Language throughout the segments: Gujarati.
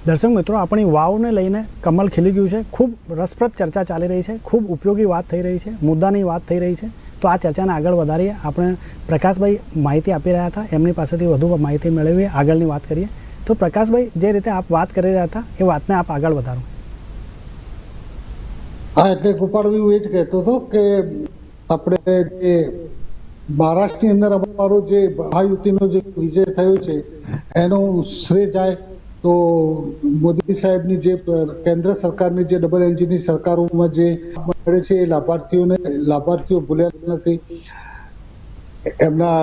દર્શક મિત્રો, આપણી વાવને લઈને કમલ ખીલી ગયું છે. ખૂબ રસપ્રદ ચર્ચા ચાલી રહી છે, ખૂબ ઉપયોગી વાત થઈ રહી છે, મુદ્દાની વાત થઈ રહી છે. તો આ ચર્ચાને આગળ વધારીએ. આપણે પ્રકાશભાઈ માહિતી આપી રહ્યા હતા, એમની પાસેથી વધુ માહિતી મેળવીએ, આગળની વાત કરીએ. તો પ્રકાશભાઈ, જે રીતે આપ વાત કરી રહ્યા હતા એ વાતને આપ આગળ વધારો. હા, એટલે ગોપાળભાઈ હું એ જ કહેતો હતો કે આપણે જે મહારાષ્ટ્રની અંદર અમારો જે મહાયુતિનો જે વિજય થયો છે એનો શ્રેય જાય તો મોદી સાહેબની જે કેન્દ્ર સરકારની જે ડબલ એન્જિનની સરકારોમાં જે મળે છે એ લાભાર્થીઓ ભૂલ્યા નથી. એમના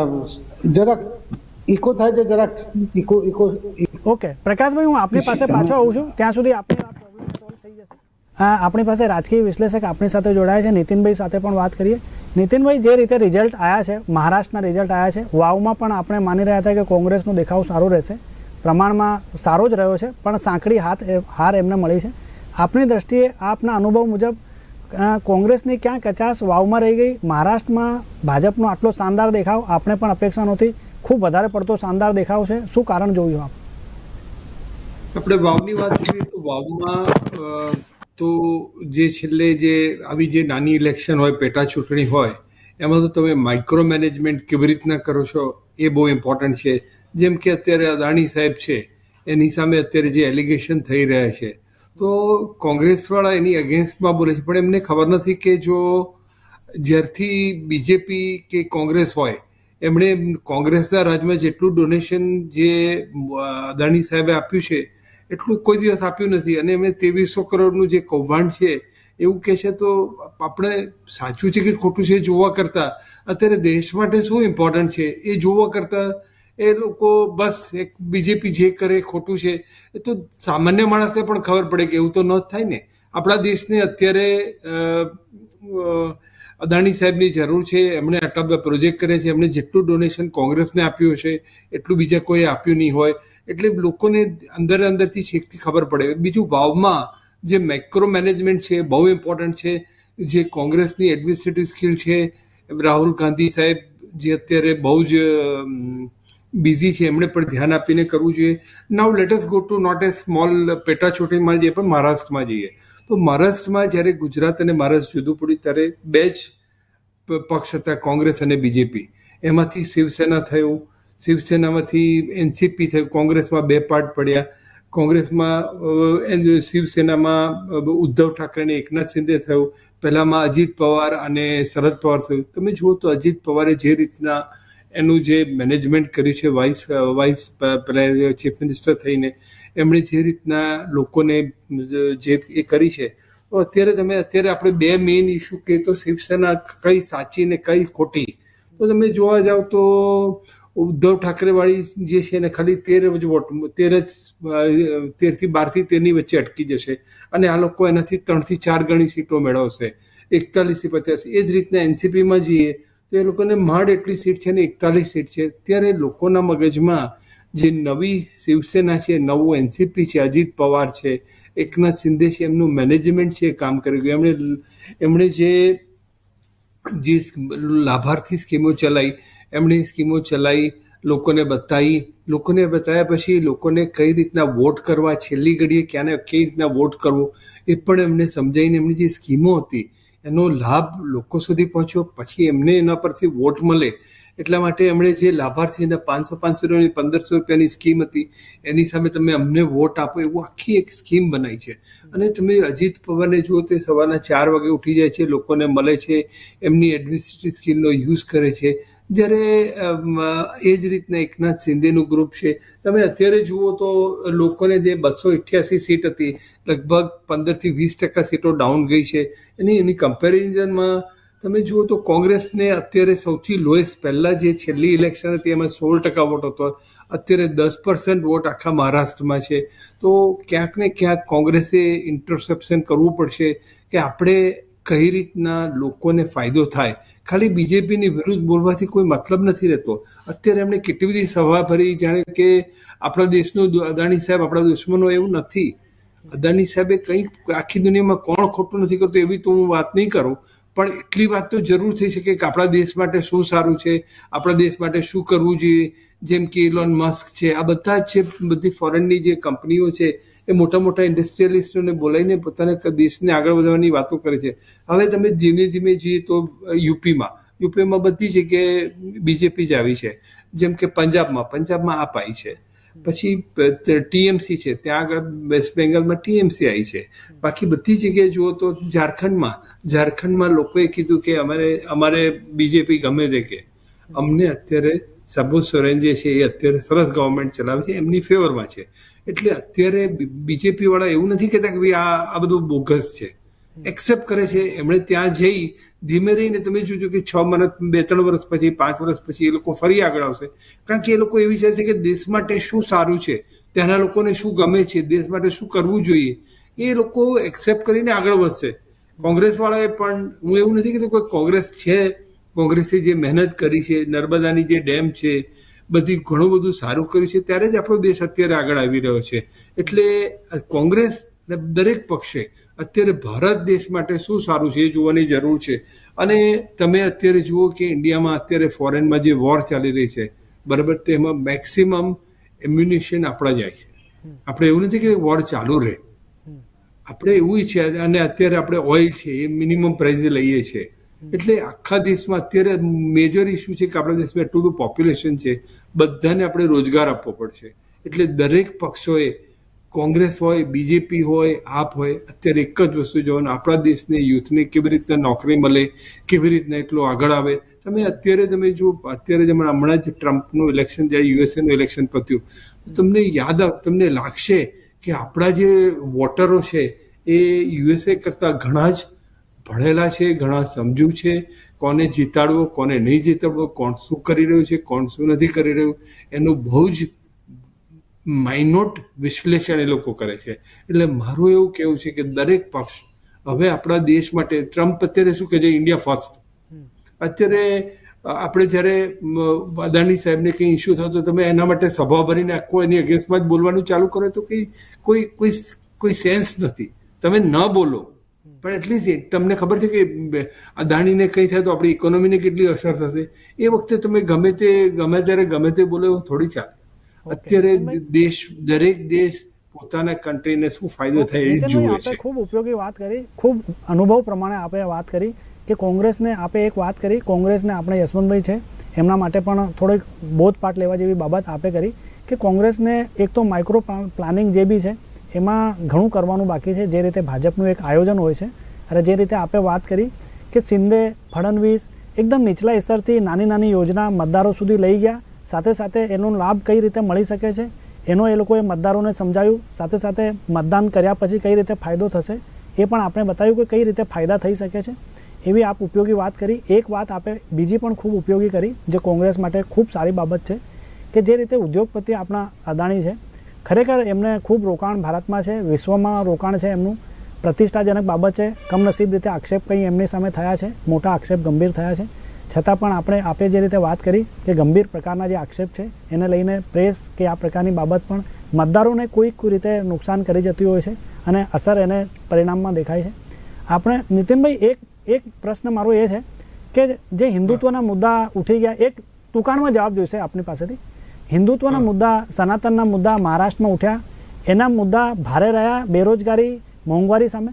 જરાક ઇકો થાય છે, જરાક ઇકો. ઓકે પ્રકાશભાઈ, હું આપની પાસે પાછો આવું છું. ત્યાં સુધી આપણી આ પ્રોબ્લેમ સોલ્વ થઈ જશે. આપણી પાસે રાજકીય વિશ્લેષક આપણી સાથે જોડાયા છે, નીતિનભાઈ સાથે પણ વાત કરીએ. નીતિનભાઈ, જે રીતે રિઝલ્ટ આવ્યા છે, મહારાષ્ટ્રના રિઝલ્ટ આવ્યા છે, વાવમાં પણ આપણે માની રહ્યા હતા કે કોંગ્રેસનો દેખાવ સારો રહેશે, પ્રમાણમાં સારો જ રહ્યો છે, પણ સાંકડી હાર એમને મળી છે. આપની દ્રષ્ટિએ આપના અનુભવ મુજબ કોંગ્રેસની ક્યાં કચાશ વાવમાં રહી ગઈ? મહારાષ્ટ્રમાં ભાજપનો આટલો શાનદાર દેખાવ આપણે પણ અપેક્ષા નહોતી, ખૂબ વધારે પડતો શાનદાર દેખાવ છે, શું કારણ જોયું આપ? આપણે વાવની વાત કરીએ તો વાવમાં તો જે છેલ્લે જે આવી જે નાની ઇલેક્શન હોય, પેટા ચૂંટણી હોય, એમાં તો તમે માઇક્રો મેનેજમેન્ટ કેવી રીતના કરો છો એ બહુ ઇમ્પોર્ટન્ટ છે. જેમ કે અત્યારે અદાણી સાહેબ છે, એની સામે અત્યારે જે એલિગેશન થઈ રહ્યા છે, તો કોંગ્રેસવાળા એની અગેન્સ્ટમાં બોલે છે, પણ એમને ખબર નથી કે જો જ્યારથી બીજેપી કે કોંગ્રેસ હોય, એમણે કોંગ્રેસના રાજમાં જેટલું ડોનેશન જે અદાણી સાહેબે આપ્યું છે એટલું કોઈ દિવસ આપ્યું નથી. અને એમણે 2300 કરોડનું જે કૌભાંડ છે એવું કહે છે. તો આપણે સાચું છે કે ખોટું છે જોવા કરતાં અત્યારે દેશ માટે શું ઇમ્પોર્ટન્ટ છે એ જોવા કરતાં એ લોકો બસ એક બીજેપી જે કરે ખોટું છે એ તો સામાન્ય માણસને પણ ખબર પડે કે એવું તો ન જ થાય ને. આપણા દેશને અત્યારે અદાણી સાહેબની જરૂર છે. એમણે આટલા બધા પ્રોજેક્ટ કરે છે, એમણે જેટલું ડોનેશન કોંગ્રેસને આપ્યું હશે એટલું બીજા કોઈ આપ્યું નહીં હોય. એટલે લોકોને અંદરથી છેકથી ખબર પડે. બીજું, વાવમાં જે મેક્રો મેનેજમેન્ટ છે બહુ ઇમ્પોર્ટન્ટ છે. જે કોંગ્રેસની એડમિનિસ્ટ્રેટિવ સ્કિલ છે, રાહુલ ગાંધી સાહેબ જે અત્યારે બહુ જ બિઝી છે, એમણે પણ ધ્યાન આપીને કરવું જોઈએ. Now let us go to note a small પેટા ચૂંટણીમાં જઈએ, પણ મહારાષ્ટ્રમાં જઈએ. તો મહારાષ્ટ્રમાં જ્યારે ગુજરાત અને મહારાષ્ટ્ર જુદું પડ્યું ત્યારે બે જ પક્ષ હતા, કોંગ્રેસ અને બીજેપી. એમાંથી શિવસેના થયું, શિવસેનામાંથી એનસીપી થયું, કોંગ્રેસમાં બે પાર્ટ પડ્યા. કોંગ્રેસમાં શિવસેનામાં ઉદ્ધવ ઠાકરે અને એકનાથ શિંદે થયું. પહેલામાં અજીત પવાર અને શરદ પવાર થયું. તમે જુઓ તો અજીત પવારે જે રીતના એનું જે મેનેજમેન્ટ કર્યું છે વાઇસ ચીફ મિનિસ્ટર થઈને, એમણે જે રીતના લોકોને જે એ કરી છે, તો અત્યારે આપણે બે મેઇન ઇસ્યુ કહીએ તો શિવસેના કઈ સાચી ને કઈ ખોટી. તો તમે જોવા જાઓ તો ઉદ્ધવ ઠાકરેવાળી જે છે ને ખાલી 13થી 12 વચ્ચે અટકી જશે અને આ લોકો એનાથી 3 થી 4 ગણી સીટો મેળવશે, 41 થી 85. એ જ રીતના એનસીપીમાં જઈએ તો એ લોકોને માંડ એટલી સીટ છે ને 41 સીટ છે. ત્યારે લોકોના મગજમાં જે નવી શિવસેના છે, નવું એનસીપી છે, અજીત પવાર છે, એકનાથ શિંદે છે, એમનું મેનેજમેન્ટ છે એ કામ કરી ગયું. એમણે જે લાભાર્થી સ્કીમો ચલાવી, એમણે સ્કીમો ચલાવી, લોકોને બતાવ્યા પછી લોકોને કઈ રીતના વોટ કરવા, છેલ્લી ઘડીએ કઈ રીતના વોટ કરવો એ પણ એમને સમજાવીને એમની જે સ્કીમો હતી એનો લાભ લોકો સુધી પહોંચ્યો. પછી એમને એના પરથી વોટ મળે એટલા માટે એમણે જે લાભાર્થીના 500 રૂપિયાની 1500 રૂપિયાની સ્કીમ હતી એની સામે તમે અમને વોટ આપો એવું આખી એક સ્કીમ બનાવી છે. અને તમે અજીત પવારને જુઓ તો સવારના 4 વાગે ઉઠી જાય છે, લોકોને મળે છે, એમની એડમિનિસ્ટ્રેટિવ સ્કિલનો યુઝ કરે છે. જ્યારે એ જ રીતના એકનાથ શિંદેનું ગ્રુપ છે. તમે અત્યારે જુઓ તો લોકોને જે 288 સીટ હતી, લગભગ 15 થી 20% સીટો ડાઉન ગઈ છે. એની કમ્પેરિઝનમાં તમે જુઓ તો કોંગ્રેસને અત્યારે સૌથી લોએસ્ટ, પહેલાં જે છેલ્લી ઇલેક્શન હતી એમાં 16% વોટ હતો, અત્યારે 10% વોટ આખા મહારાષ્ટ્રમાં છે. તો ક્યાંક ને ક્યાંક કોંગ્રેસે ઇન્ટરસેપ્શન કરવું પડશે કે આપણે કઈ રીતના લોકોને ફાયદો થાય. ખાલી બીજેપીની વિરુદ્ધ બોલવાથી કોઈ મતલબ નથી રહેતો. અત્યારે એમણે કેટલી બધી સભા ભરી જાણે કે આપણા દેશનું અદાણી સાહેબ આપણા દુશ્મનો, એવું નથી. અદાણી સાહેબે કંઈક આખી દુનિયામાં કોણ ખોટું નથી કરતું એવી તો હું વાત નહીં કરું, પણ એટલી વાત તો જરૂર થઈ શકે કે આપણા દેશ માટે શું સારું છે, આપણા દેશ માટે શું કરવું જોઈએ. જેમ કે ઇલોન મસ્ક છે, આ બધા જ છે, બધી ફોરેનની જે કંપનીઓ છે એ મોટા મોટા ઇન્ડસ્ટ્રીયલિસ્ટોને બોલાવીને પોતાના દેશને આગળ વધારવાની વાતો કરે છે. હવે તમે ધીમે ધીમે જઈએ તો યુપીમાં બધી જગ્યાએ બીજેપી જ આવી છે. જેમ કે પંજાબમાં આપ આવી છે, પછી ટીએમસી છે, ત્યાં આગળ વેસ્ટ બેંગાલમાં ટીએમસી આવી છે. બાકી બધી જગ્યાએ જુઓ તો ઝારખંડમાં લોકોએ કીધું કે અમારે બીજેપી ગમે તે કે અમને અત્યારે સબુ સોરેન જે છે એ અત્યારે સરસ ગવર્મેન્ટ ચલાવે છે, એમની ફેવરમાં છે. એટલે અત્યારે બીજેપી વાળા એવું નથી કહેતા કે ભાઈ આ બધું બોગસ છે, એક્સેપ્ટ કરે છે. એમણે ત્યાં જઈ ધીમે રહીને તમે જોજો કે 6 મહિના 2-3 વર્ષ પછી 5 વર્ષ પછી એ લોકો ફરી આગળ આવશે. કારણ કે એ લોકો એ વિચારે છે કે દેશ માટે શું સારું છે, ત્યાંના લોકોને શું ગમે છે, દેશ માટે શું કરવું જોઈએ, એ લોકો એક્સેપ્ટ કરીને આગળ વધશે. કોંગ્રેસ વાળાએ પણ, હું એવું નથી કહેતો કોઈ કોંગ્રેસ છે, કોંગ્રેસે જે મહેનત કરી છે, નર્મદાની જે ડેમ છે, બધી ઘણું બધું સારું કર્યું છે, ત્યારે જ આપણો દેશ અત્યારે આગળ આવી રહ્યો છે. એટલે કોંગ્રેસ દરેક પક્ષે અત્યારે ભારત દેશ માટે શું સારું છે એ જોવાની જરૂર છે. અને તમે અત્યારે જુઓ કે ઇન્ડિયામાં અત્યારે ફોરેનમાં જે વોર ચાલી રહી છે, બરાબર, તેમાં મેક્સિમમ એમ્યુનિશન આપણા જાય છે. આપણે એવું નથી કે વોર ચાલુ રહે, આપણે એવું છે. અને અત્યારે આપણે ઓઇલ છે એ મિનિમમ પ્રાઇઝે લઈએ છીએ. એટલે આખા દેશમાં અત્યારે મેજર ઇસ્યુ છે કે આપણા દેશમાં એટલું બધું પોપ્યુલેશન છે, બધાને આપણે રોજગાર આપવો પડશે. એટલે દરેક પક્ષોએ, કોંગ્રેસ હોય, બીજેપી હોય, આપ હોય, અત્યારે એક જ વસ્તુ જોવાનું, આપણા દેશને યુથને કેવી રીતના નોકરી મળે, કેવી રીતના એટલું આગળ આવે. તમે જો અત્યારે હમણાં જ ટ્રમ્પનું ઇલેક્શન, જ્યારે યુએસએનું ઇલેક્શન પત્યું, તમને લાગશે કે આપણા જે વોટરો છે એ યુએસએ કરતાં ઘણા જ ભણેલા છે, ઘણા સમજુ છે, કોને જીતાડવો, કોને નહીં જીતાડવો, કોણ શું કરી રહ્યું છે, કોણ શું નથી કરી રહ્યું, એનું બહુ જ માઇનોટ વિશ્લેષણ એ લોકો કરે છે. એટલે મારું એવું કહેવું છે કે દરેક પક્ષ હવે આપણા દેશ માટે, ટ્રમ્પ અત્યારે શું કહે છે, ઇન્ડિયા ફર્સ્ટ. અત્યારે આપણે જ્યારે અદાણી સાહેબને કંઈ ઇસ્યુ થયો તો તમે એના માટે સભા ભરીને આખો એની અગેન્સ્ટમાં જ બોલવાનું ચાલુ કરો તો કોઈ સેન્સ નથી. તમે ન બોલો, પણ એટલીસ્ટ તમને ખબર છે કે અદાણીને કંઈ થાય તો આપણી ઇકોનોમીને કેટલી અસર થશે. એ વખતે તમે ગમે ત્યારે ગમે તે બોલો એવું થોડી ચાલે. અત્યારે દરેક દેશ પોતાના કન્ટ્રીને શું ફાયદો થાય એ જુએ છે. ખૂબ ઉપયોગી વાત કરી, ખૂબ અનુભવ પ્રમાણે આપણે વાત કરી કે કોંગ્રેસને આપે એક વાત કરી, કોંગ્રેસને આપણે યશવંતભાઈ છે એમના માટે પણ થોડીક બોધપાઠ લેવા જેવી બાબત આપે કરી કે કોંગ્રેસને એક તો માઇક્રો પ્લાનિંગ જે બી છે એમાં ઘણું કરવાનું બાકી છે. જે રીતે ભાજપનું એક આયોજન હોય છે, અને જે રીતે આપણે વાત કરી કે શિંદે, ફડણવીસ એકદમ નીચલા સ્તરથી નાની નાની યોજના મતદારો સુધી લઈ ગયા, સાથે સાથે એનો લાભ કઈ રીતે મળી શકે છે એનો એ લોકોએ મતદારોને સમજાવ્યું, સાથે સાથે મતદાન કર્યા પછી કઈ રીતે ફાયદો થશે એ પણ આપણે બતાવ્યું કે કઈ રીતે ફાયદા થઈ શકે છે. એવી આપ ઉપયોગી વાત કરી. એક વાત આપે બીજી પણ ખૂબ ઉપયોગી કરી જે કોંગ્રેસ માટે ખૂબ સારી બાબત છે કે જે રીતે ઉદ્યોગપતિ આપણા અદાણી છે, ખરેખર એમને ખૂબ રોકાણ ભારતમાં છે, વિશ્વમાં રોકાણ છે, એમનું પ્રતિષ્ઠાજનક બાબત છે. કમનસીબ રીતે આક્ષેપ કંઈ એમની સામે થયા છે, મોટા આક્ષેપ ગંભીર થયા છે, છતાં પણ આપે જે રીતે વાત કરી કે ગંભીર પ્રકારના જે આક્ષેપ છે એને લઈને પ્રેસ કે આ પ્રકારની બાબત પણ મતદારોને કોઈક રીતે નુકસાન કરી જતી હોય છે અને અસર એને પરિણામમાં દેખાય છે. આપણે નીતિનભાઈ એક પ્રશ્ન મારો એ છે કે જે હિન્દુત્વના મુદ્દા ઉઠી ગયા, એક ટૂંકાણમાં જવાબ જોઈશે આપની પાસેથી. હિન્દુત્વના મુદ્દા, સનાતનના મુદ્દા મહારાષ્ટ્રમાં ઉઠ્યા, એના મુદ્દા ભારે રહ્યા બેરોજગારી, મોંઘવારી સામે.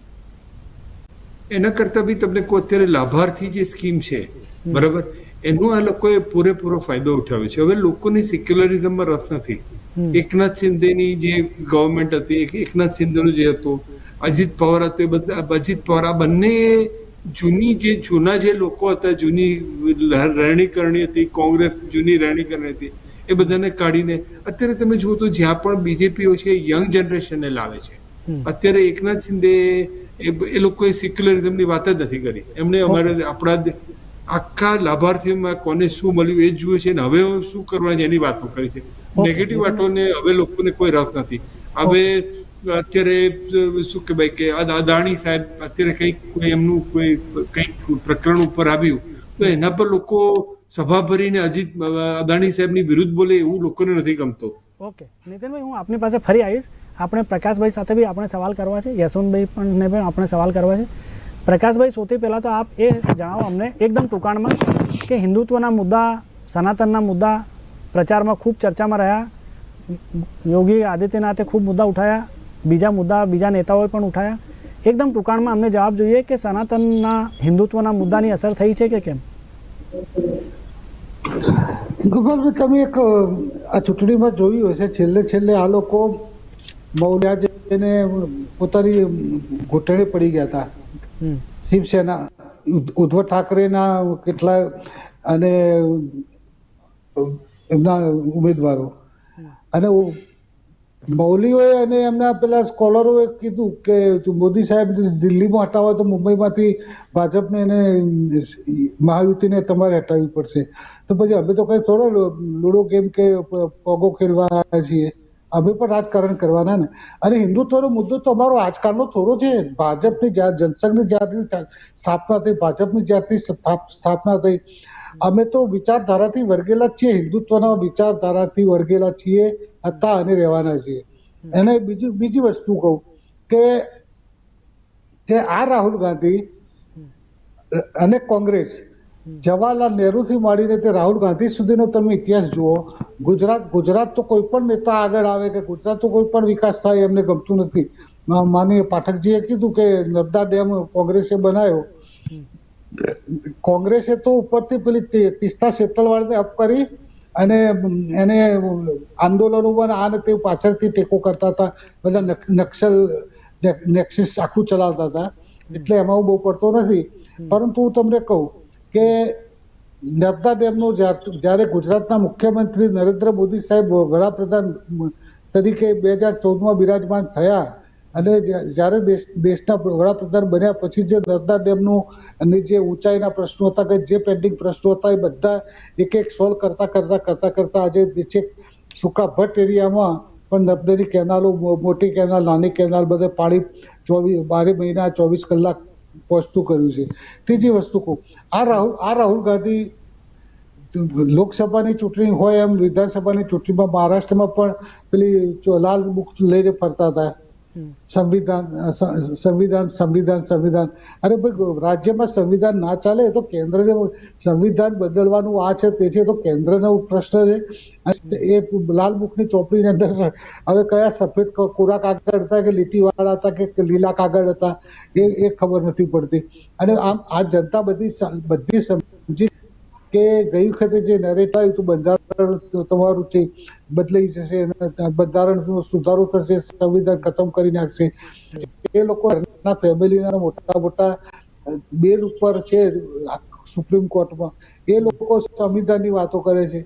એના કરતાં બી તમને કોઈ અત્યારે લાભાર્થી જે સ્કીમ છે, બરાબર, એનો આ લોકોએ પૂરેપૂરો ફાયદો ઉઠાવ્યો છે. હવે લોકોની સેક્યુલરિઝમમાં રસ નથી. એકનાથ શિંદેની જે ગવર્મેન્ટ હતી, એકનાથ શિંદેનું જે હતું, અજીત પવાર હતું, એ બધા અજીત પવાર આ બંને જૂના જે લોકો હતા, જૂની રહેણીકરણી હતી, કોંગ્રેસ જૂની રહેણીકરણી હતી, એ બધાને કાઢીને અત્યારે તમે જુઓ તો જ્યાં પણ બીજેપીઓ છે યંગ જનરેશનને લાવે છે. અત્યારે એકનાથ શિંદે એ લોકોએ સેક્યુલરિઝમની વાત જ નથી કરી. એમને આપણા આખા લાભાર્થીમાં કોને શું મળ્યું એ જ જુએ છે ને હવે શું કરવાનું એની વાતો કરી છે. નેગેટિવ વાતોને હવે લોકોને કોઈ રસ નથી. હવે અત્યારે શું કહેવાય કે અદાણી સાહેબ અત્યારે કંઈક પ્રકરણ ઉપર આવ્યું તો એના પર લોકો સભા ભરીને અદાણી સાહેબની વિરુદ્ધ બોલે એવું લોકોને નથી ગમતો. ઓકે નીતિનભાઈ, હું આપની પાસે ફરી આવીશ. આપણે પ્રકાશભાઈ સાથે બી આપણે સવાલ કરવા છે, યશવંતભાઈ પણ આપણે સવાલ કરવા છે. પ્રકાશભાઈ, સૌથી પહેલાં તો આપ એ જણાવો અમને એકદમ ટૂંકાણમાં કે હિન્દુત્વના મુદ્દા, સનાતનના મુદ્દા પ્રચારમાં ખૂબ ચર્ચામાં રહ્યા, યોગી આદિત્યનાથે ખૂબ મુદ્દા ઉઠાયા, બીજા નેતાઓએ પણ ઉઠાયા. એકદમ ટૂંકાણમાં અમને જવાબ જોઈએ કે સનાતનના હિન્દુત્વના મુદ્દાની અસર થઈ છે કે કેમ? ગોપાલભાઈ, તમે એક આ ચૂંટણીમાં જોયું હશે, છેલ્લે આ લોકો મૌલિયાજીને પોતાની ઘૂંટણે પડી ગયા હતા. શિવસેના ઉદ્ધવ ઠાકરેના કેટલા અને એમના ઉમેદવારો, અને મૌલીઓએ અને એમના પેલા સ્કોલરોએ કીધું કે મોદી સાહેબ દિલ્હીમાં હટાવો તો મુંબઈમાંથી ભાજપને એને મહાયુતિને તમારે હટાવવી પડશે. તો પછી અમે તો કઈ થોડો લૂડો ગેમ કે પગો ખેલવા આવ્યા છીએ, અમે પણ રાજકારણ કરવાના ને. અને હિન્દુત્વનો મુદ્દો તો અમારો આજકાલનો થોડો છે. ભાજપની જનસંઘની જ્યારથી સ્થાપના થઈ, ભાજપની જ્યારથી સ્થાપના થઈ, અમે તો વિચારધારાથી વળગેલા જ છીએ, હિન્દુત્વના વિચારધારાથી વળગેલા છીએ, હતા અને રહેવાના છીએ. એને બીજી વસ્તુ કહું કે આ રાહુલ ગાંધી અને કોંગ્રેસ, જવાહરલાલ નહેરુથી માંડીને તે રાહુલ ગાંધી સુધીનો તમે ઇતિહાસ જુઓ. ગુજરાત તો કોઈ પણ નેતા આગળ આવે કે ગુજરાત તો કોઈ પણ વિકાસ થાય એમને ગમતું નથી. માનીય પાઠકજીએ કીધું કે નર્મદા ડેમ કોંગ્રેસે બનાવ્યો. કોંગ્રેસે તો ઉપરથી પેલી તીસ્તા સેતલવાડને અપ કરી અને એને આંદોલનોમાં આ તે પાછળથી ટેકો કરતા હતા, બધા નક્સલ નેક્સિસ આખું ચલાવતા હતા. એટલે એમાં હું બહુ પડતો નથી. પરંતુ હું તમને કહું કે નર્મદા ડેમનો જ્યારે ગુજરાતના મુખ્યમંત્રી નરેન્દ્ર મોદી સાહેબ વડાપ્રધાન તરીકે 2014માં બિરાજમાન થયા અને જ્યારે દેશના વડાપ્રધાન બન્યા પછી જે નર્મદા ડેમનું અને જે ઊંચાઈના પ્રશ્નો હતા, કે જે પેન્ડિંગ પ્રશ્નો હતા, એ બધા એક સોલ્વ કરતા આજે છેક સૂકા ભટ્ટ એરિયામાં પણ નર્મદાની કેનાલો, મોટી કેનાલ, નાની કેનાલ, બધે પાણી 12 મહિના 24 કલાક પહોંચતું કર્યું છે. ત્રીજી વસ્તુ કહું, આ રાહુલ ગાંધી લોકસભાની ચૂંટણી હોય એમ વિધાનસભાની ચૂંટણીમાં મહારાષ્ટ્રમાં પણ પેલી લાલ બુક લઈને ફરતા હતા. સંવિધાન. અરે ભાઈ, રાજ્યમાં સંવિધાન ના ચાલે તો કેન્દ્રને સંવિધાન બદલવાનું આ છે તે છે, તો કેન્દ્રનો પ્રશ્ન છે. એ લાલ બુકની ચોપડીની અંદર હવે કયા સફેદ કોરા કાગળ હતા કે લીટીવાળા હતા કે લીલા કાગળ હતા એ ખબર નથી પડતી. અને આમ આ જનતા બધી સમજી કે ગઈ વખતે જે નરેટ આવ્યું હતું બંધારણ તમારું છે બદલાઈ જશે, બંધારણનો સુધારો થશે, સંવિધાન ખતમ કરી નાખશે. એ લોકો ફેમિલીના મોટા બેલ ઉપર છે સુપ્રીમ કોર્ટમાં, એ લોકો સંવિધાનની વાતો કરે છે.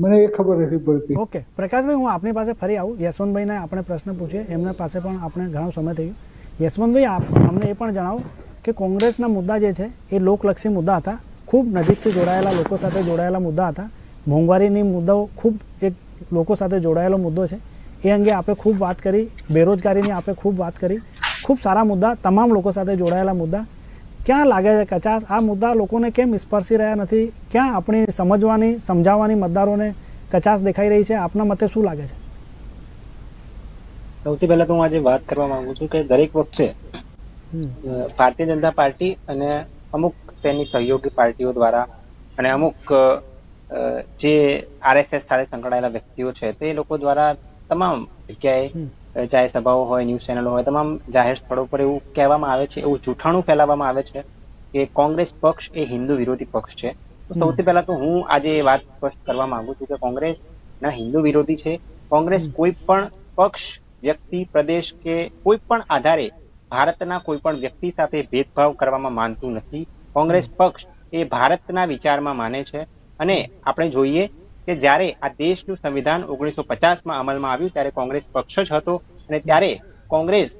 મને એ ખબર નથી પડતી. ઓકે પ્રકાશભાઈ, હું આપની પાસે ફરી આવું. યશવંતભાઈને આપણે પ્રશ્ન પૂછીએ, એમના પાસે પણ આપણે ઘણો સમય થઈ ગયો. યશવંતભાઈ, અમને એ પણ જણાવો કે કોંગ્રેસના મુદ્દા જે છે એ લોકલક્ષી મુદ્દા હતા, ખૂબ નજીકથી જોડાયેલા લોકો સાથે જોડાયેલા મુદ્દા હતા. મોંઘવારીની મુદ્દાઓ ખૂબ એક લોકો સાથે જોડાયેલો મુદ્દો છે. એ અંગે આપણે ખૂબ વાત કરી. બેરોજગારીની આપણે ખૂબ વાત કરી. ખૂબ સારા મુદ્દા, તમામ લોકો સાથે જોડાયેલા મુદ્દા. ક્યાં લાગે છે કચાશ આ મુદ્દા લોકોને કેમ સ્પર્શી રહ્યા નથી? ક્યાં આપણી સમજાવવાની મતદારોને કચાશ દેખાઈ રહી છે? આપના મતે શું લાગે છે? સૌથી પહેલા તો હું આજે વાત કરવા માંગુ છું કે દરેક વખતે ભારતીય જનતા પાર્ટી અને અમુક તેની સહયોગી પાર્ટીઓ દ્વારા અને અમુક જે આરએસએસ સાથે સંકળાયેલા વ્યક્તિઓ છે તે લોકો દ્વારા તમામ જગ્યાએ ચાહે સભાઓ હોય, ન્યૂઝ ચેનલો હોય, તમામ જાહેર સ્થળો પર એવું કહેવામાં આવે છે, એવું જૂઠાણું ફેલાવવામાં આવે છે કે કોંગ્રેસ પક્ષ એ હિન્દુ વિરોધી પક્ષ છે. તો સૌથી પહેલા તો હું આજે એ વાત સ્પષ્ટ કરવા માંગુ છું કે કોંગ્રેસ ના હિન્દુ વિરોધી છે. કોંગ્રેસ કોઈ પણ પક્ષ, વ્યક્તિ, પ્રદેશ કે કોઈ પણ આધારે ભારતના કોઈ પણ વ્યક્તિ સાથે ભેદભાવ કરવામાં માનતું નથી. કોંગ્રેસ પક્ષ એ ભારતના વિચારમાં માને છે. અને આપણે જોઈએ કે જ્યારે આ દેશનું સંવિધાન 1950માં અમલમાં આવ્યું ત્યારે કોંગ્રેસ પક્ષ જ હતો. અને ત્યારે કોંગ્રેસ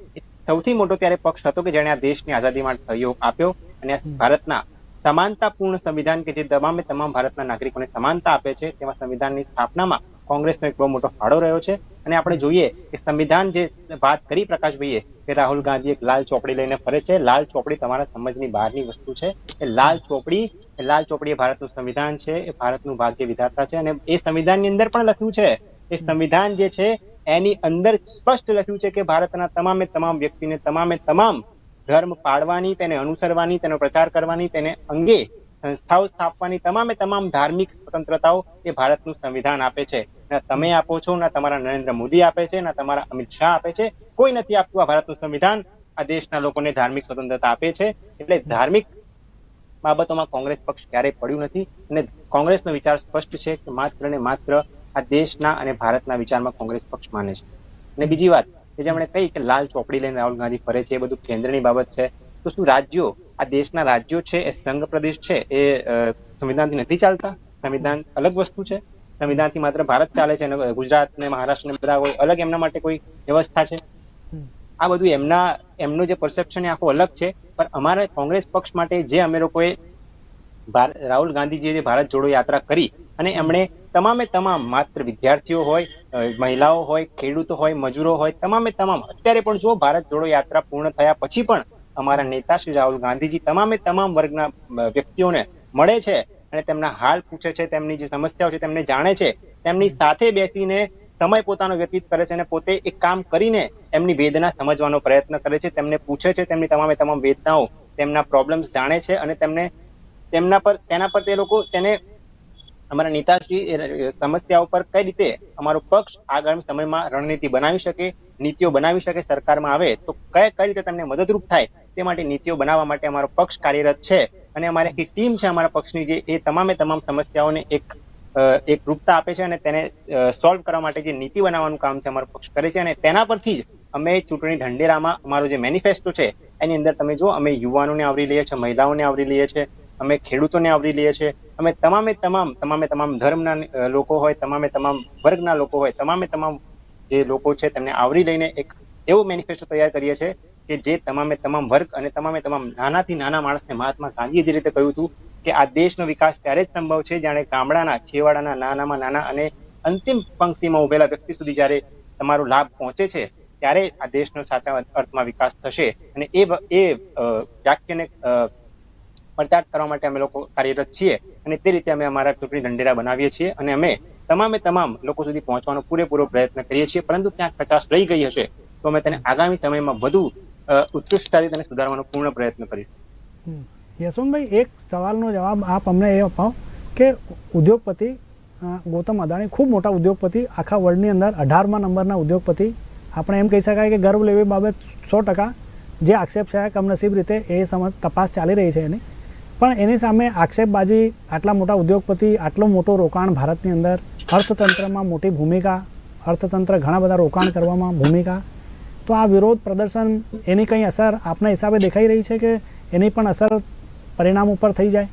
સૌથી મોટો ત્યારે પક્ષ હતો કે જેણે આ દેશની આઝાદી માટે સહયોગ આપ્યો અને ભારતના સમાનતાપૂર્ણ સંવિધાન કે જે તમામ ભારતના નાગરિકોને સમાનતા આપે છે તેમાં સંવિધાનની સ્થાપનામાં કોંગ્રેસનો એક બહુ મોટો ફાળો રહ્યો છે. અને આપણે જોઈએ કે સંવિધાન જે વાત કરી પ્રકાશભાઈએ કે રાહુલ ગાંધી એક લાલ ચોપડી લઈને ફરે છે, લાલ ચોપડી તમારા સમજની બહારની વસ્તુ છે. એ લાલ ચોપડી એ ભારતનું સંવિધાન છે, એ ભારતનું ભાગ્ય વિધાતા છે. અને એ સંવિધાનની અંદર પણ લખ્યું છે, એ સંવિધાન જે છે એની અંદર સ્પષ્ટ લખ્યું છે કે ભારતના તમામ વ્યક્તિને તમામ ધર્મ પાળવાની, તેને અનુસરવાની, તેનો પ્રચાર કરવાની, તેને અંગે સંસ્થાઓ સ્થાપવાની તમામ ધાર્મિક સ્વતંત્રતાઓ એ ભારતનું સંવિધાન આપે છે. ના તમે આપો છો, ના તમારા નરેન્દ્ર મોદી આપે છે, ના તમારા અમિત શાહ આપે છે. કોઈ નથી આપતું. આ ભારતનું સંવિધાન આ દેશના લોકોને ધાર્મિક સ્વતંત્રતા આપે છે. એટલે ધાર્મિક બાબતોમાં કોંગ્રેસ પક્ષ ક્યારેય પડ્યું નથી અને કોંગ્રેસનો વિચાર સ્પષ્ટ છે કે માત્ર ને માત્ર આ દેશના અને ભારતના વિચારમાં કોંગ્રેસ પક્ષ માને છે. અને બીજી વાત કે જેમણે કહી કે લાલ ચોપડી લઈને રાહુલ ગાંધી ફરે છે, એ બધું કેન્દ્રની બાબત છે. તો શું રાજ્યો, આ દેશના રાજ્યો છે એ સંઘ પ્રદેશ છે એ સંવિધાનથી નથી ચાલતા? સંવિધાન અલગ વસ્તુ છે. સંવિધાનથી માત્ર ભારત ચાલે છે અને ગુજરાત ને મહારાષ્ટ્ર ને બધા કોઈ અલગ એમના માટે કોઈ વ્યવસ્થા છે? આ બધું એમનું જે પરસેપ્શન એ આખું અલગ છે. પણ અમારા કોંગ્રેસ પક્ષ માટે જે અમે લોકોએ રાહુલ ગાંધીજીએ જે ભારત જોડો યાત્રા કરી અને એમણે તમામ માત્ર વિદ્યાર્થીઓ હોય, મહિલાઓ હોય, ખેડૂતો હોય, મજૂરો હોય, તમામ અત્યારે પણ જો ભારત જોડો યાત્રા પૂર્ણ થયા પછી પણ અમારા નેતા શ્રી રાહુલ ગાંધીજી તમામ વર્ગના વ્યક્તિઓને મળે છે અને તેમના હાલ પૂછે છે, તેમની જે સમસ્યાઓ છે તેમને જાણે છે, તેમની સાથે બેસીને સમય પોતાનો વ્યતીત કરે છે અને પોતે એક કામ કરીને એમની વેદના સમજવાનો પ્રયત્ન કરે છે, તેમને પૂછે છે, તેમની તમામ વેદનાઓ, તેમના પ્રોબ્લેમ્સ જાણે છે અને તેના પર તે લોકો તેને અમારા નેતાશ્રી સમસ્યાઓ પર કઈ રીતે અમારો પક્ષ આગામી સમયમાં રણનીતિ બનાવી શકે, નીતિઓ બનાવી શકે, સરકારમાં આવે તો કઈ રીતે તેમને મદદરૂપ થાય તે માટે નીતિઓ બનાવવા માટે અમારો પક્ષ કાર્યરત છે. અને અમારી આખી ટીમ છે અમારા પક્ષની જે એ તમામ સમસ્યાઓને એક રૂપતા આપે છે અને તેને સોલ્વ કરવા માટે જે નીતિ બનાવવાનું કામ છે અમારો પક્ષ કરે છે. અને તેના પરથી જ અમે ચૂંટણી ઢંઢેરામાં અમારો જે મેનિફેસ્ટો છે એની અંદર તમે જો અમે યુવાનોને આવરી લઈએ છીએ, મહિલાઓને આવરી લઈએ છીએ, અમે ખેડૂતોને આવરી લઈએ છીએ, અમે તમામ ધર્મના લોકો હોય, તમામ વર્ગના લોકો હોય, તમામ જે લોકો છે તેમને આવરી લઈને એક એવો મેનિફેસ્ટો તૈયાર કરીએ છીએ કે જે તમામ વર્ગ અને તમામ નાનાથી નાના માણસને મહાત્મા ગાંધીએ જે રીતે કહ્યું હતું કે આ દેશનો વિકાસ ત્યારે જ સંભવ છે જાણે ગામડાના છેવાડાના નાનામાં નાના અને અંતિમ પંક્તિમાં ઉભેલા વ્યક્તિ સુધી જ્યારે તમારો લાભ પહોંચે છે ત્યારે આ દેશનો સાચા અર્થમાં વિકાસ થશે. અને એ વાક્યને પ્રચાર કરવા માટે અમે લોકો કાર્યરત છીએ અને તે રીતે અમે અમારા ચૂંટણી ઢંઢેરા બનાવીએ છીએ અને અમે તમામ લોકો સુધી પહોંચવાનો પૂરેપૂરો પ્રયત્ન કરીએ છીએ. પરંતુ ક્યાંક કચાશ રહી ગઈ હશે તો અમે તેને આગામી સમયમાં વધુ ઉત્કૃષ્ટતાથી તેને સુધારવાનો પૂર્ણ પ્રયત્ન કરીશું. યશવંતભાઈ, એક સવાલનો જવાબ આપ અમને એ અપાવો કે ઉદ્યોગપતિ ગૌતમ અદાણી ખૂબ મોટા ઉદ્યોગપતિ, આખા વર્લ્ડની અંદર 18મા નંબરના ઉદ્યોગપતિ, આપણે એમ કહી શકાય કે ગર્વ લેવી બાબત 100% જે આક્ષેપ છે કમનસીબ રીતે એ તપાસ ચાલી રહી છે એની, પણ એની સામે આક્ષેપબાજી, આટલા મોટા ઉદ્યોગપતિ, આટલું મોટું રોકાણ ભારતની અંદર, અર્થતંત્રમાં મોટી ભૂમિકા, અર્થતંત્ર ઘણા બધા રોકાણ કરવામાં ભૂમિકા, તો આ વિરોધ પ્રદર્શન એની કંઈ અસર આપના હિસાબે દેખાઈ રહી છે કે એની પણ અસર પરિણામ ઉપર થઈ જાય?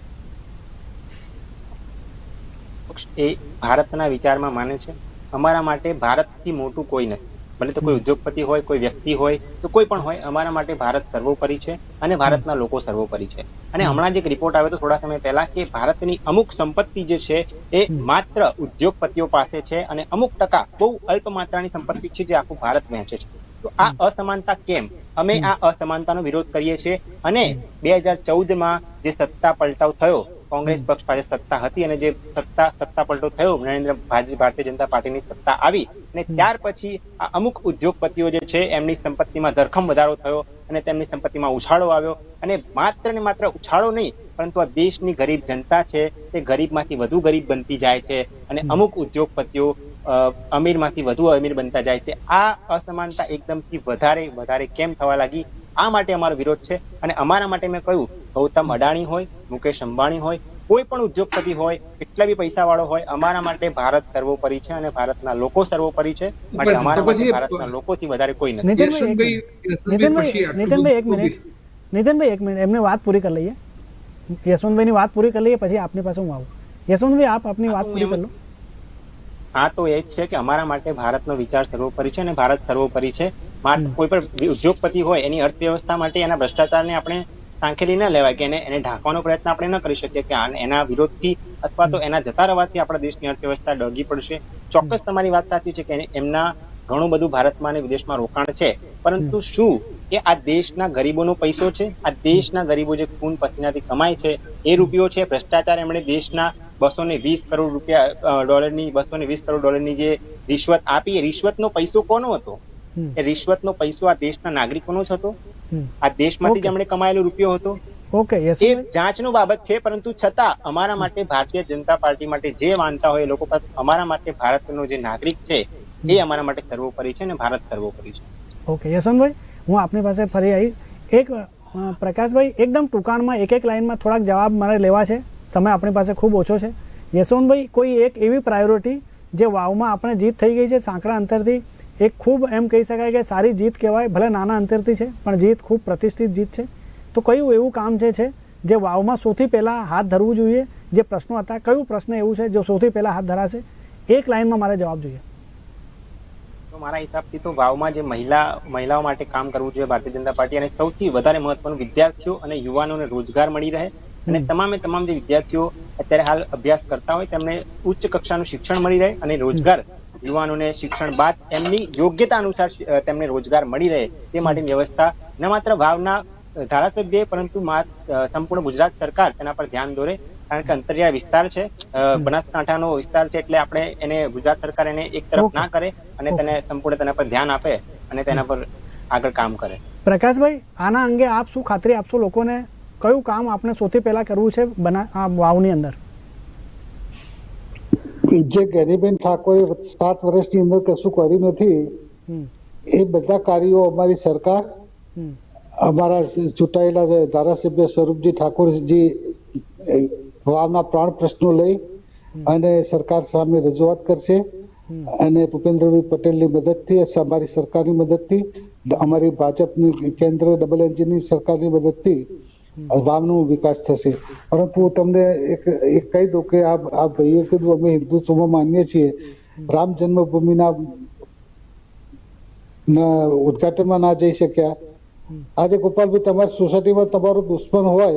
એ ભારતના વિચારમાં માને છે. અમારા માટે ભારતથી મોટું કોઈ નથી. ભલે તો કોઈ ઉદ્યોગપતિ હોય, કોઈ વ્યક્તિ હોય, તો કોઈ પણ હોય, અમારા માટે ભારત સર્વોપરી છે અને ભારતના લોકો સર્વોપરી છે. અને હમણાં જ એક રિપોર્ટ આવ્યો હતો થોડા સમય પહેલા કે ભારતની અમુક સંપત્તિ જે છે એ માત્ર ઉદ્યોગપતિઓ પાસે છે અને અમુક ટકા બહુ અલ્પ માત્રાની સંપત્તિ છે જે આખું ભારત વહેંચે છે. તો આ અસમાનતા કેમ? અમે આ અસમાનતાનો વિરોધ કરીએ છીએ અને 2014માં જે સત્તા પલટાવ થયો, કોંગ્રેસ પક્ષ પાસે સત્તા હતી અને જે સત્તા પલટો થયો, ભારતીય જનતા પાર્ટીની સત્તા આવી અને ત્યાર પછી આ અમુક ઉદ્યોગપતિઓ જે છે એમની સંપત્તિમાં ધરખમ વધારો થયો અને તેમની સંપત્તિમાં ઉછાળો આવ્યો. અને માત્ર ને માત્ર ઉછાળો નહીં, પરંતુ આ દેશની ગરીબ જનતા છે તે ગરીબમાંથી વધુ ગરીબ બનતી જાય છે અને અમુક ઉદ્યોગપતિઓ અમીરમાંથી વધુ અમીર બનતા જાય છે. આ અસમાનતા એકદમથી વધારે કેમ થવા લાગી? આ માટે અમારો વિરોધ છે. અને અમારા માટે મેં કહ્યું, ગૌતમ અદાણી હોય, મુકેશ અંબાણી હોય, કોઈ પણ ઉદ્યોગપતિ હોય, કેટલા બી પૈસા વાળો હોય, અમારા માટે ભારત સર્વોપરી છે અને ભારતના લોકો સર્વોપરી છે. માટે અમારા માટે ભારતના લોકોથી વધારે કોઈ નથી. નીતિનભાઈ એક મિનિટ એમને વાત પૂરી કરી લઈએ. યશવંતભાઈની વાત પૂરી કરી લઈએ પછી આપની પાસે હું આવું. યશવંતભાઈ, આપ આપની વાત પૂરી કરી લો. હા, તો એ જ છે કે અમારા માટે ભારતનો વિચાર સર્વોપરી છે અને ભારત સર્વોપરી છે. કોઈ પણ ઉદ્યોગપતિ હોય એની અર્થવ્યવસ્થા માટે એના ભ્રષ્ટાચારને આપણે સાંખેલી ન લેવાય કે એને ઢાંકવાનો પ્રયત્ન આપણે ન કરી શકીએ કે એના વિરોધથી અથવા તો એના જતા રહેવાથી આપણા દેશની અર્થવ્યવસ્થા ડગી પડશે. ચોક્કસ તમારી વાત સાચી છે કે એમના ઘણું બધું ભારતમાં અને વિદેશમાં રોકાણ છે, પરંતુ શું એ આ દેશના ગરીબોનો પૈસો છે? આ દેશના ગરીબો જે ખૂન પસીનાથી કમાય છે એ રૂપિયો છે? ભ્રષ્ટાચાર એમણે દેશના 220 કરોડ ડોલરની જે રિશ્વત આપી, એ રિશ્વતનો પૈસો કોનો હતો? એ રિશ્વતનો પૈસો આ દેશના નાગરિકોનો જ હતો. આ દેશમાંથી જ એમણે કમાયેલો રૂપિયો હતો. ઓકે એ યશવંતભાઈ જાંચનું બાબત છે, પરંતુ છતાં અમારા માટે ભારતીય જનતા પાર્ટી માટે જે માનતા હોય એ લોકો પાસે અમારા માટે ભારતનો જે નાગરિક છે એ અમારા માટે સર્વોપરી છે અને ભારત સર્વોપરી છે. ઓકે યશવંતભાઈ, હું આપની પાસે ફરી આવી. એક પ્રકાશભાઈ, એકદમ ટૂંકાણમાં એક લાઇનમાં થોડાક જવાબ મારે લેવા છે, સમય આપણી પાસે ખૂબ ઓછો છે. યશવંતભાઈ, કોઈ એક એવી પ્રાયોરિટી જે વાવમાં આપણે જીત થઈ ગઈ છે સાંકડા અંતરથી, એક ખૂબ એમ કહી શકાય કે સારી જીત કહેવાય, ભલે નાના અંતરથી છે પણ જીત ખૂબ પ્રતિષ્ઠિત જીત છે, તો કયું એવું કામ છે જે વાવમાં સૌથી પહેલાં હાથ ધરવું જોઈએ? જે પ્રશ્નો હતા, કયું પ્રશ્ન એવું છે જો સૌથી પહેલાં હાથ ધરાશે? એક લાઇનમાં મારે જવાબ જોઈએ. તો મારા હિસાબથી તો વાવમાં જે મહિલાઓ માટે કામ કરવું જોઈએ ભારતીય જનતા પાર્ટી, અને સૌથી વધારે મહત્વનું વિદ્યાર્થીઓ અને યુવાનોને રોજગાર મળી રહે, અને તમામે તમામ જે વિદ્યાર્થીઓ અત્યારે હાલ અભ્યાસ કરતા હોય તેમને ઉચ્ચ કક્ષાનું શિક્ષણ મળી રહે, અને રોજગાર યુવાનોને શિક્ષણ બાદ એમની યોગ્યતા અનુસાર તેમને રોજગાર મળી રહે તે માટેની વ્યવસ્થા ન માત્ર વાવના ધારાસભ્ય પરંતુ સંપૂર્ણ ગુજરાત સરકાર તેના પર ધ્યાન દોરે, કારણ કે અંતરિયાળ વિસ્તાર છે, બનાસકાંઠાનો વિસ્તાર છે, એટલે આપણે એને ગુજરાત સરકાર એને એક તરફ ના કરે અને તેને સંપૂર્ણ તેના પર ધ્યાન આપે અને તેના પર આગળ કામ કરે. પ્રકાશભાઈ, આના અંગે આપ શું ખાતરી આપશો લોકોને? કયું કામ આપણે સૌથી પહેલા કરવું છે વાવની અંદર? જે ગેનીબેન ઠાકોરે 7 વર્ષની અંદર કશું કર્યું નથી એ બધા કાર્યો અમારી સરકાર, અમારા ચૂંટાયેલા ધારાસભ્ય સ્વરૂપજી ઠાકોરજી વાવના પ્રાણ પ્રશ્નો લઈ અને સરકાર સામે રજૂઆત કરશે, અને ભૂપેન્દ્રભાઈ પટેલની મદદથી, અમારી સરકારની મદદથી, અમારી ભાજપની કેન્દ્ર ડબલ એન્જિનની સરકારની મદદથી વાવનો વિકાસ થશે. પરંતુ હું તમને એક કહી દઉં કે આ ભાઈઓ કીધું અમે હિન્દુત્વમાં માનીએ છીએ, રામ જન્મભૂમિના ઉદઘાટનમાં ના જઈ શક્યા. આજે ગોપાલભાઈ, તમારી સોસાયટીમાં તમારો દુશ્મન હોય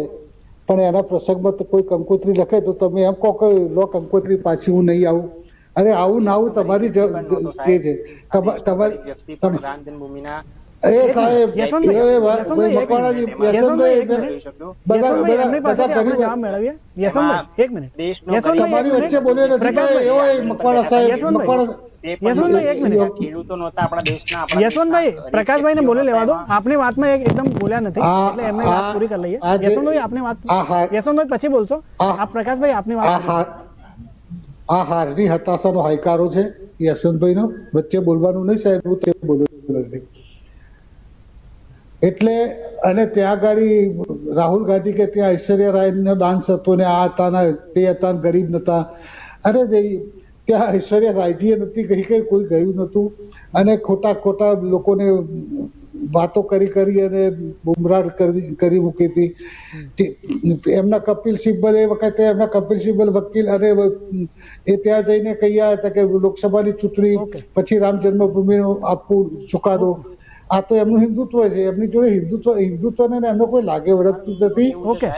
પણ એના પ્રસંગમાં કોઈ કંકોત્રી લખે તો તમે એમ કહો કે લો કંકોત્રી, પાછી હું નહીં આવું. અરે આવું ના આવું તમારી જે છે તમારી રામ જન્મભૂમિના એ સાહેબ મકવાણાજી તમારી વચ્ચે બોલ્યો નથી એવો મકવાણા સાહેબ. ખેડૂતો નહોતા આપણા દેશના. યશવંતભાઈ, પ્રકાશભાઈને બોલી લેવા દો. આપની વાતમાં એકદમ બોલ્યા નથી એટલે એમને વાત પૂરી કરી લઈએ. યશવંતભાઈ, આપની વાત યશવંતભાઈ પછી બોલશો. આપ પ્રકાશભાઈ આપની વાત. આ હારની હતાશાનો હાઈકારો છે યશવંતભાઈનો, વચ્ચે બોલવાનું નહીં સાહેબ, હું તે બોલ્યો નથી. એટલે અને ત્યાં આગળ રાહુલ ગાંધી કે ત્યાં ઐશ્વર્યા રાયનો ડાન્સ હતો ને આ હતા તે હતા, ગરીબ નતા. અરે ત્યાં ઐશ્વર્યા રાયજીએ નથી ગઈ, કઈ કોઈ ગયું નતું, અને ખોટા લોકોને વાતો કરી અને બુમરાહ કરી મૂકી હતી. એમના કપિલ સિબ્બલ એ વખતે કપિલ સિબ્બલ વકીલ, અને એ ત્યાં જઈને કહી આવ્યા હતા કે લોકસભાની ચૂંટણી પછી રામ જન્મભૂમિનો આપવું ચુકાદો. આ તો એમનું હિન્દુત્વ છે, એમની જોડે હિન્દુત્વને એમનો કોઈ લાગે વળગતું નથી.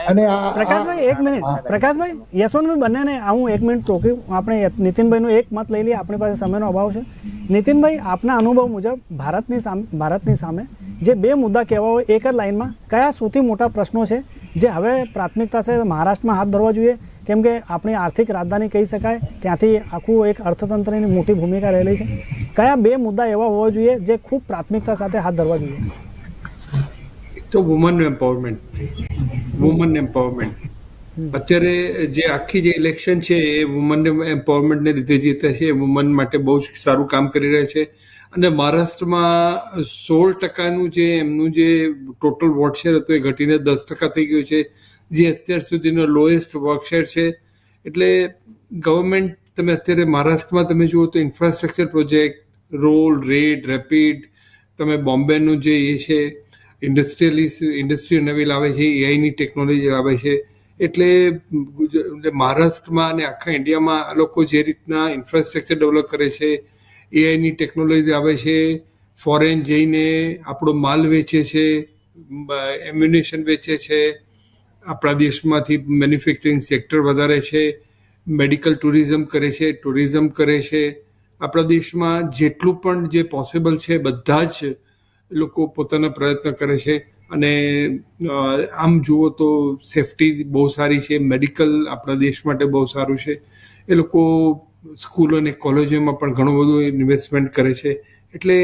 અને પ્રકાશભાઈ એક મિનિટ, પ્રકાશભાઈ યશવંતભાઈ બંનેને હું 1 મિનિટ રોક્યું. આપણે નીતિનભાઈનો એક મત લઈ લઈએ, આપણી પાસે સમયનો અભાવ છે. નીતિનભાઈ, આપના અનુભવ મુજબ ભારતની સામે જે 2 મુદ્દા કહેવા હોય એક જ લાઇનમાં, કયા સૌથી મોટા પ્રશ્નો છે જે હવે પ્રાથમિકતા છે મહારાષ્ટ્રમાં હાથ ધરવા જોઈએ? કેમ કે આપણી આર્થિક રાજધાની કહી શકાય, ત્યાંથી આખું એક અર્થતંત્રની મોટી ભૂમિકા રહેલી છે. કયા 2 મુદ્દા એવા હોવા જોઈએ જે ખૂબ પ્રાથમિકતા સાથે હાથ ધરવા જોઈએ? એક તો વુમન એમ્પાવરમેન્ટ. અત્યારે જે આખી જે ઇલેક્શન છે એ વુમન એમ્પાવરમેન્ટને લીધે જીતે છે. વુમન માટે બહુ જ સારું કામ કરી રહ્યા છે. અને મહારાષ્ટ્રમાં 16% જે એમનું જે ટોટલ વોટ શેર હતો એ ઘટીને 10% થઈ ગયું છે, જે અત્યાર સુધીનો લોએસ્ટ વોટ શેર છે. એટલે ગવર્મેન્ટ, તમે અત્યારે મહારાષ્ટ્રમાં તમે જુઓ તો ઇન્ફ્રાસ્ટ્રક્ચર પ્રોજેક્ટ, રોડ, રેપિડ, તમે બોમ્બેનું જે એ છે ઇન્ડસ્ટ્રીઓ નવી લાવે છે, એઆઈની ટેકનોલોજી લાવે છે. એટલે મહારાષ્ટ્રમાં અને આખા ઇન્ડિયામાં આ લોકો જે રીતના ઇન્ફ્રાસ્ટ્રક્ચર ડેવલપ કરે છે, એઆઈની ટેકનોલોજી આવે છે, ફોરેન જઈને આપણો માલ વેચે છે, એમ્યુનેશન વેચે છે, આપણા દેશમાંથી મેન્યુફેક્ચરિંગ સેક્ટર વધારે છે, મેડિકલ ટુરિઝમ કરે છે. આપણા દેશમાં જેટલું પણ જે પોસિબલ છે બધા જ લોકો પોતાના પ્રયત્ન કરે છે. અને આમ જુઓ તો સેફટી બહુ સારી છે, મેડિકલ આપણા દેશ માટે બહુ સારું છે. એ લોકો સ્કૂલો અને કોલેજોમાં પણ ઘણું બધું ઇન્વેસ્ટમેન્ટ કરે છે. એટલે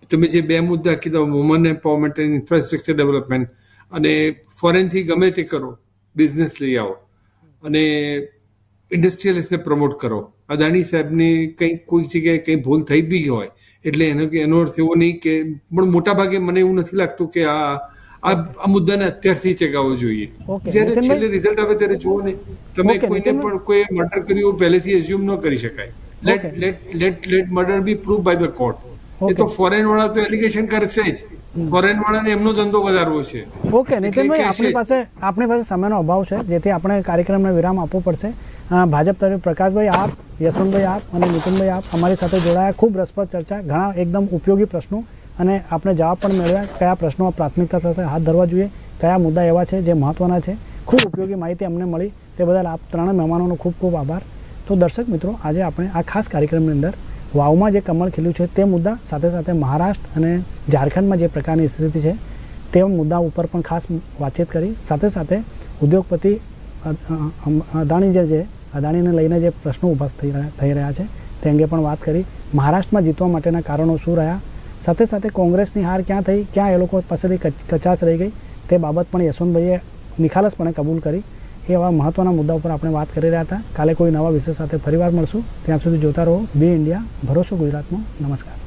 તમે જે 2 મુદ્દા કીધા, વુમન એમ્પાવરમેન્ટ અને ઇન્ફ્રાસ્ટ્રક્ચર ડેવલપમેન્ટ, અને ફોરેનથી ગમે તે કરો, બિઝનેસ લઈ આવો અને ઇન્ડસ્ટ્રીયલિસ્ટને પ્રમોટ કરો. અદાણી સાહેબની કંઈક કોઈ જગ્યાએ કંઈ ભૂલ થઈ બી હોય એટલે એનો અર્થ એવો નહીં કે, પણ મોટા ભાગે મને એવું નથી લાગતું કે આ મુદ્દાને અત્યારથી ચગાવવો જોઈએ. જ્યારે છેલ્લે રિઝલ્ટ આવે ત્યારે જુઓ ને, તમે કોઈને પણ કોઈ મર્ડર કર્યું પહેલેથી એઝ્યુમ ન કરી શકાય. Let murder be prove by the court. એ તો ફોરેન વાળા તો એલિગેશન કરશે જ, ફોરેન વાળાને એમનો ધંધો વધારવો છે. ઓકે નીતિનભાઈ, આપણી પાસે સમયનો અભાવ છે, જેથી આપણે કાર્યક્રમને વિરામ આપવો પડશે. ભાજપ તરફ પ્રકાશભાઈ આપ, યશવંતભાઈ આપ અને નીતિનભાઈ આપ અમારી સાથે જોડાયા. ખૂબ રસપ્રદ ચર્ચા, ઘણા એકદમ ઉપયોગી પ્રશ્નો અને આપણે જવાબ પણ મેળવ્યા. કયા પ્રશ્નો પ્રાથમિકતા સાથે હાથ ધરવા જોઈએ, કયા મુદ્દા એવા છે જે મહત્વના છે, ખૂબ ઉપયોગી માહિતી અમને મળી. તે બદલ આપ ત્રણેય મહેમાનોનો ખૂબ ખૂબ આભાર. તો દર્શક મિત્રો, આજે આપણે આ ખાસ કાર્યક્રમની અંદર વાવમાં જે કમળ ખીલ્યું છે તે મુદ્દા સાથે સાથે મહારાષ્ટ્ર અને ઝારખંડમાં જે પ્રકારની સ્થિતિ છે તે મુદ્દા ઉપર પણ ખાસ વાતચીત કરી. સાથે સાથે ઉદ્યોગપતિ અદાણી જે છે, અદાણીને લઈને જે પ્રશ્નો ઊભા થઈ રહ્યા છે તે અંગે પણ વાત કરી. મહારાષ્ટ્રમાં જીતવા માટેના કારણો શું રહ્યા, સાથે સાથે કોંગ્રેસની હાર ક્યાં થઈ, ક્યાં એ લોકો પાસેથી કચાશ રહી ગઈ, તે બાબત પણ યશવંતભાઈએ નિખાલસપણે કબૂલ કરી. એવા મહત્વના મુદ્દા ઉપર આપણે વાત કરી રહ્યા હતા. કાલે કોઈ નવા વિષય સાથે ફરીવાર મળશું. ત્યાં સુધી જોતા રહો બી ઇન્ડિયા, ભરોસો ગુજરાતનો. નમસ્કાર.